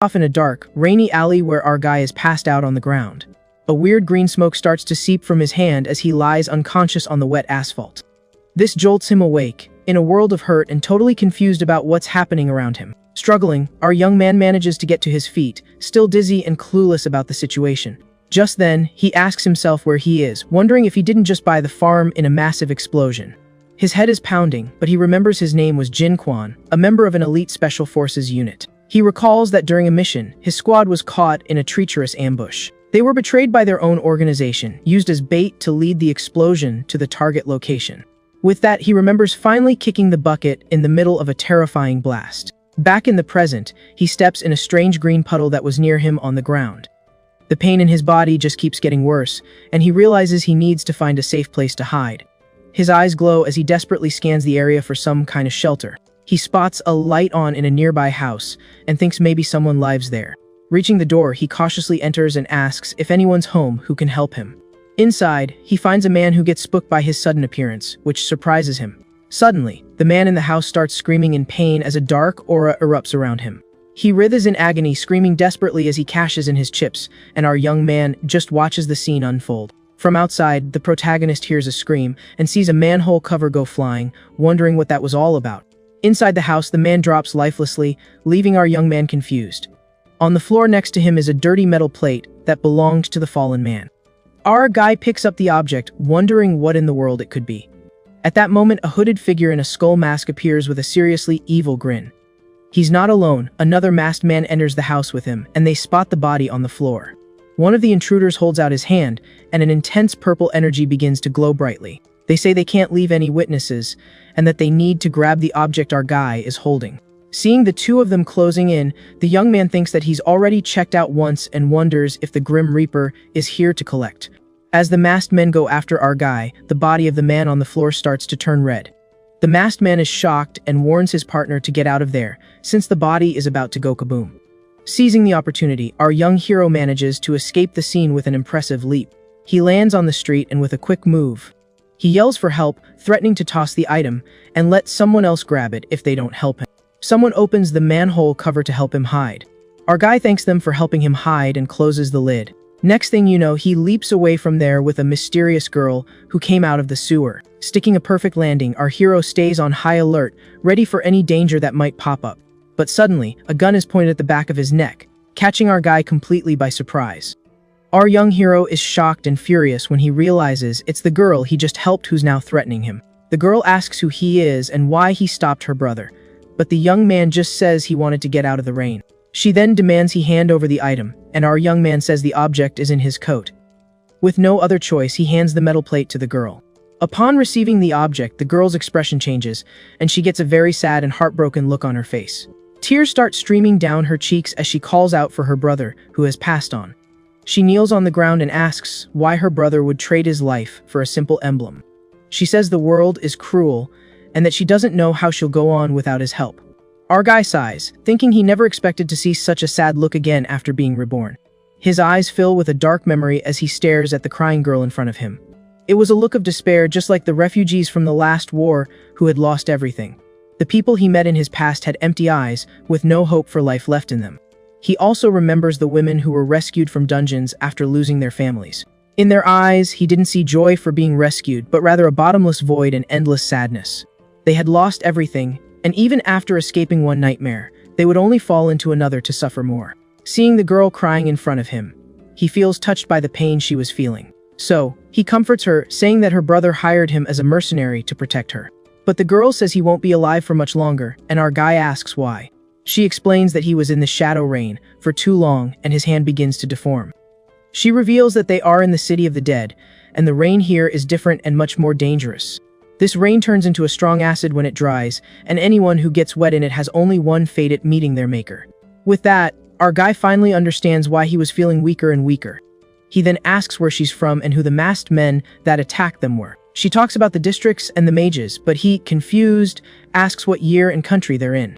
Off in a dark, rainy alley where our guy is passed out on the ground. A weird green smoke starts to seep from his hand as he lies unconscious on the wet asphalt. This jolts him awake, in a world of hurt and totally confused about what's happening around him. Struggling, our young man manages to get to his feet, still dizzy and clueless about the situation. Just then, he asks himself where he is, wondering if he didn't just buy the farm in a massive explosion. His head is pounding, but he remembers his name was Jin Quan, a member of an elite special forces unit. He recalls that during a mission, his squad was caught in a treacherous ambush. They were betrayed by their own organization, used as bait to lead the explosion to the target location. With that, he remembers finally kicking the bucket in the middle of a terrifying blast. Back in the present, he steps in a strange green puddle that was near him on the ground. The pain in his body just keeps getting worse, and he realizes he needs to find a safe place to hide. His eyes glow as he desperately scans the area for some kind of shelter. He spots a light on in a nearby house and thinks maybe someone lives there. Reaching the door, he cautiously enters and asks if anyone's home who can help him. Inside, he finds a man who gets spooked by his sudden appearance, which surprises him. Suddenly, the man in the house starts screaming in pain as a dark aura erupts around him. He writhes in agony, screaming desperately as he cashes in his chips, and our young man just watches the scene unfold. From outside, the protagonist hears a scream and sees a manhole cover go flying, wondering what that was all about. Inside the house, the man drops lifelessly, leaving our young man confused. On the floor next to him is a dirty metal plate that belonged to the fallen man. Our guy picks up the object, wondering what in the world it could be. At that moment, a hooded figure in a skull mask appears with a seriously evil grin. He's not alone. Another masked man enters the house with him, and they spot the body on the floor. One of the intruders holds out his hand, and an intense purple energy begins to glow brightly. They say they can't leave any witnesses, and that they need to grab the object our guy is holding. Seeing the two of them closing in, the young man thinks that he's already checked out once and wonders if the Grim Reaper is here to collect. As the masked men go after our guy, the body of the man on the floor starts to turn red. The masked man is shocked and warns his partner to get out of there, since the body is about to go kaboom. Seizing the opportunity, our young hero manages to escape the scene with an impressive leap. He lands on the street and with a quick move, he yells for help, threatening to toss the item and let someone else grab it if they don't help him. Someone opens the manhole cover to help him hide. Our guy thanks them for helping him hide and closes the lid. Next thing you know, he leaps away from there with a mysterious girl who came out of the sewer. Sticking a perfect landing, our hero stays on high alert, ready for any danger that might pop up. But suddenly, a gun is pointed at the back of his neck, catching our guy completely by surprise. Our young hero is shocked and furious when he realizes it's the girl he just helped who's now threatening him. The girl asks who he is and why he stopped her brother, but the young man just says he wanted to get out of the rain. She then demands he hand over the item, and our young man says the object is in his coat. With no other choice, he hands the metal plate to the girl. Upon receiving the object, the girl's expression changes, and she gets a very sad and heartbroken look on her face. Tears start streaming down her cheeks as she calls out for her brother, who has passed on. She kneels on the ground and asks why her brother would trade his life for a simple emblem. She says the world is cruel, and that she doesn't know how she'll go on without his help. Our guy sighs, thinking he never expected to see such a sad look again after being reborn. His eyes fill with a dark memory as he stares at the crying girl in front of him. It was a look of despair, just like the refugees from the last war who had lost everything. The people he met in his past had empty eyes, with no hope for life left in them. He also remembers the women who were rescued from dungeons after losing their families. In their eyes, he didn't see joy for being rescued, but rather a bottomless void and endless sadness. They had lost everything, and even after escaping one nightmare, they would only fall into another to suffer more. Seeing the girl crying in front of him, he feels touched by the pain she was feeling. So, he comforts her, saying that her brother hired him as a mercenary to protect her. But the girl says he won't be alive for much longer, and our guy asks why. She explains that he was in the shadow rain for too long and his hand begins to deform. She reveals that they are in the city of the dead, and the rain here is different and much more dangerous. This rain turns into a strong acid when it dries, and anyone who gets wet in it has only one fate at meeting their maker. With that, our guy finally understands why he was feeling weaker and weaker. He then asks where she's from and who the masked men that attacked them were. She talks about the districts and the mages, but he, confused, asks what year and country they're in.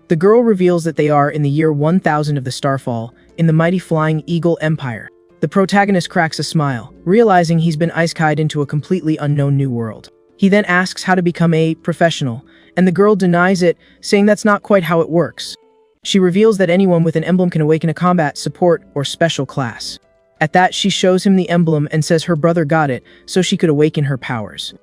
The girl reveals that they are in the year 1000 of the Starfall, in the mighty Flying Eagle Empire. The protagonist cracks a smile, realizing he's been ice-kai'd into a completely unknown new world. He then asks how to become a professional, and the girl denies it, saying that's not quite how it works. She reveals that anyone with an emblem can awaken a combat, support, or special class. At that, she shows him the emblem and says her brother got it so she could awaken her powers.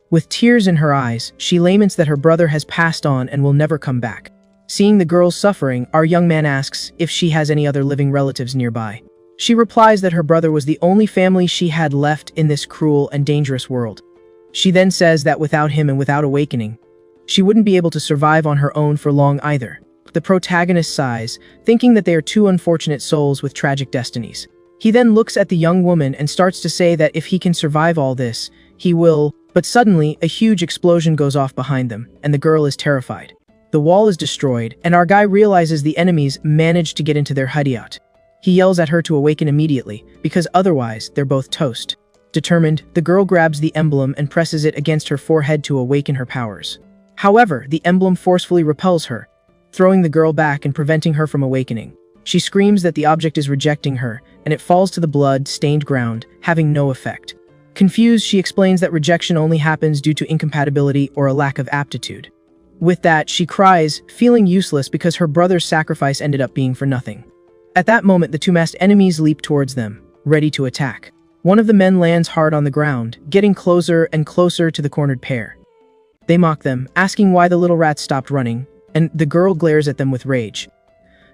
With tears in her eyes, she laments that her brother has passed on and will never come back. Seeing the girl's suffering, our young man asks if she has any other living relatives nearby. She replies that her brother was the only family she had left in this cruel and dangerous world. She then says that without him and without awakening, she wouldn't be able to survive on her own for long either. The protagonist sighs, thinking that they are two unfortunate souls with tragic destinies. He then looks at the young woman and starts to say that if he can survive all this, he will, but suddenly a huge explosion goes off behind them, and the girl is terrified. The wall is destroyed, and our guy realizes the enemies managed to get into their hideout. He yells at her to awaken immediately, because otherwise they're both toast. Determined, the girl grabs the emblem and presses it against her forehead to awaken her powers. However, the emblem forcefully repels her, throwing the girl back and preventing her from awakening. She screams that the object is rejecting her, and it falls to the blood-stained ground, having no effect. Confused, she explains that rejection only happens due to incompatibility or a lack of aptitude. With that, she cries, feeling useless because her brother's sacrifice ended up being for nothing. At that moment, the two masked enemies leap towards them, ready to attack. One of the men lands hard on the ground, getting closer and closer to the cornered pair. They mock them, asking why the little rats stopped running, and the girl glares at them with rage.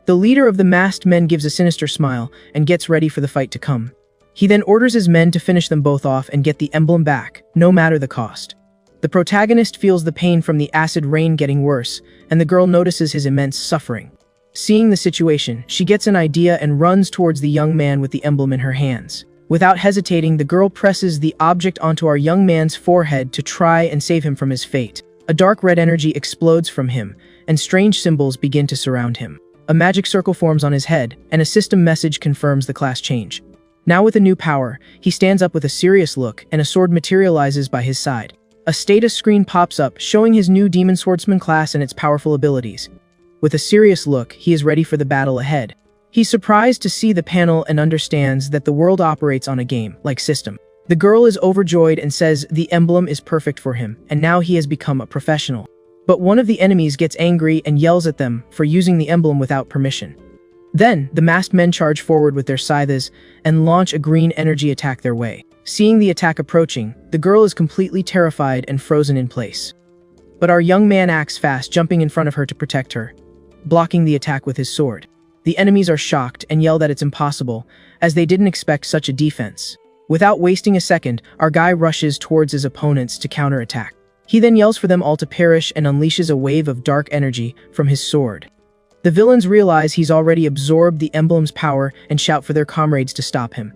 The leader of the masked men gives a sinister smile and gets ready for the fight to come. He then orders his men to finish them both off and get the emblem back, no matter the cost. The protagonist feels the pain from the acid rain getting worse, and the girl notices his immense suffering. Seeing the situation, she gets an idea and runs towards the young man with the emblem in her hands. Without hesitating, the girl presses the object onto our young man's forehead to try and save him from his fate. A dark red energy explodes from him, and strange symbols begin to surround him. A magic circle forms on his head, and a system message confirms the class change. Now with a new power, he stands up with a serious look, and a sword materializes by his side. A status screen pops up, showing his new demon swordsman class and its powerful abilities. With a serious look, he is ready for the battle ahead. He's surprised to see the panel and understands that the world operates on a game-like system. The girl is overjoyed and says the emblem is perfect for him, and now he has become a professional. But one of the enemies gets angry and yells at them for using the emblem without permission. Then, the masked men charge forward with their scythes and launch a green energy attack their way. Seeing the attack approaching, the girl is completely terrified and frozen in place. But our young man acts fast, jumping in front of her to protect her, blocking the attack with his sword. The enemies are shocked and yell that it's impossible, as they didn't expect such a defense. Without wasting a second, our guy rushes towards his opponents to counterattack. He then yells for them all to perish and unleashes a wave of dark energy from his sword. The villains realize he's already absorbed the emblem's power and shout for their comrades to stop him.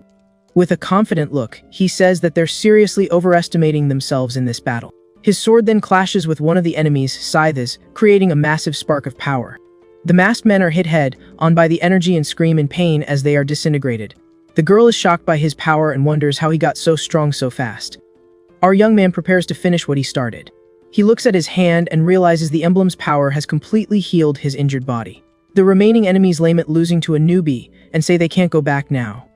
With a confident look, he says that they're seriously overestimating themselves in this battle. His sword then clashes with one of the enemy's scythes, creating a massive spark of power. The masked men are hit head-on by the energy and scream in pain as they are disintegrated. The girl is shocked by his power and wonders how he got so strong so fast. Our young man prepares to finish what he started. He looks at his hand and realizes the emblem's power has completely healed his injured body. The remaining enemies lament losing to a newbie and say they can't go back now.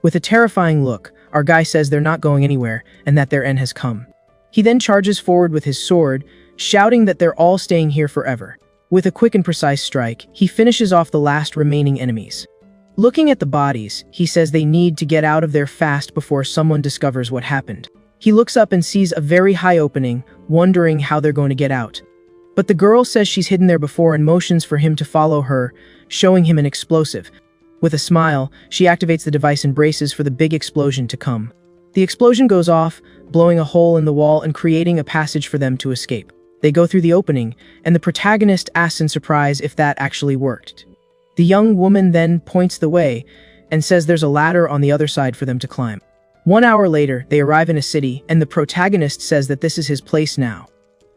With a terrifying look, our guy says they're not going anywhere and that their end has come. He then charges forward with his sword, shouting that they're all staying here forever. With a quick and precise strike, he finishes off the last remaining enemies. Looking at the bodies, he says they need to get out of there fast before someone discovers what happened. He looks up and sees a very high opening, wondering how they're going to get out. But the girl says she's hidden there before and motions for him to follow her, showing him an explosive. With a smile, she activates the device and braces for the big explosion to come. The explosion goes off, blowing a hole in the wall and creating a passage for them to escape. They go through the opening, and the protagonist asks in surprise if that actually worked. The young woman then points the way and says there's a ladder on the other side for them to climb. 1 hour later, they arrive in a city, and the protagonist says that this is his place now.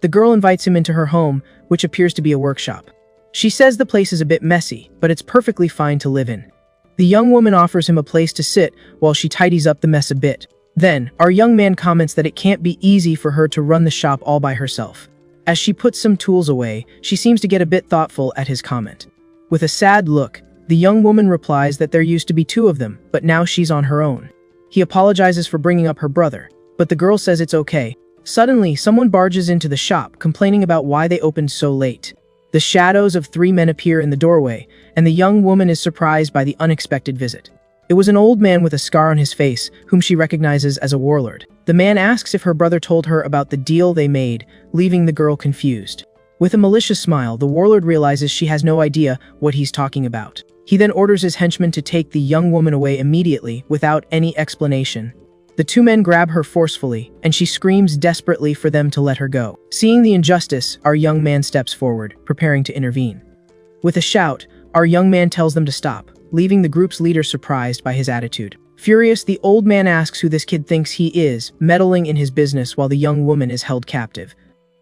The girl invites him into her home, which appears to be a workshop. She says the place is a bit messy, but it's perfectly fine to live in. The young woman offers him a place to sit while she tidies up the mess a bit. Then, our young man comments that it can't be easy for her to run the shop all by herself. As she puts some tools away, she seems to get a bit thoughtful at his comment. With a sad look, the young woman replies that there used to be 2 of them, but now she's on her own. He apologizes for bringing up her brother, but the girl says it's okay. Suddenly, someone barges into the shop, complaining about why they opened so late. The shadows of 3 men appear in the doorway, and the young woman is surprised by the unexpected visit. It was an old man with a scar on his face, whom she recognizes as a warlord. The man asks if her brother told her about the deal they made, leaving the girl confused. With a malicious smile, the warlord realizes she has no idea what he's talking about. He then orders his henchmen to take the young woman away immediately, without any explanation. The 2 men grab her forcefully, and she screams desperately for them to let her go. Seeing the injustice, our young man steps forward, preparing to intervene. With a shout, our young man tells them to stop, leaving the group's leader surprised by his attitude. Furious, the old man asks who this kid thinks he is, meddling in his business while the young woman is held captive.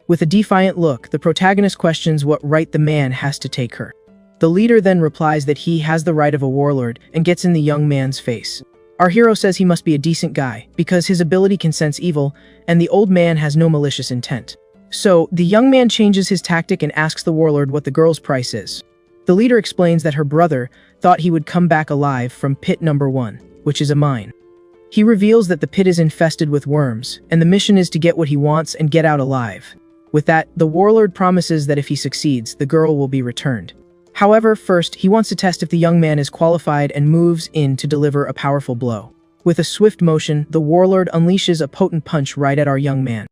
With a defiant look, the protagonist questions what right the man has to take her. The leader then replies that he has the right of a warlord and gets in the young man's face. Our hero says he must be a decent guy, because his ability can sense evil, and the old man has no malicious intent. So, the young man changes his tactic and asks the warlord what the girl's price is. The leader explains that her brother thought he would come back alive from pit number 1, which is a mine. He reveals that the pit is infested with worms, and the mission is to get what he wants and get out alive. With that, the warlord promises that if he succeeds, the girl will be returned. However, first, he wants to test if the young man is qualified and moves in to deliver a powerful blow. With a swift motion, the warlord unleashes a potent punch right at our young man.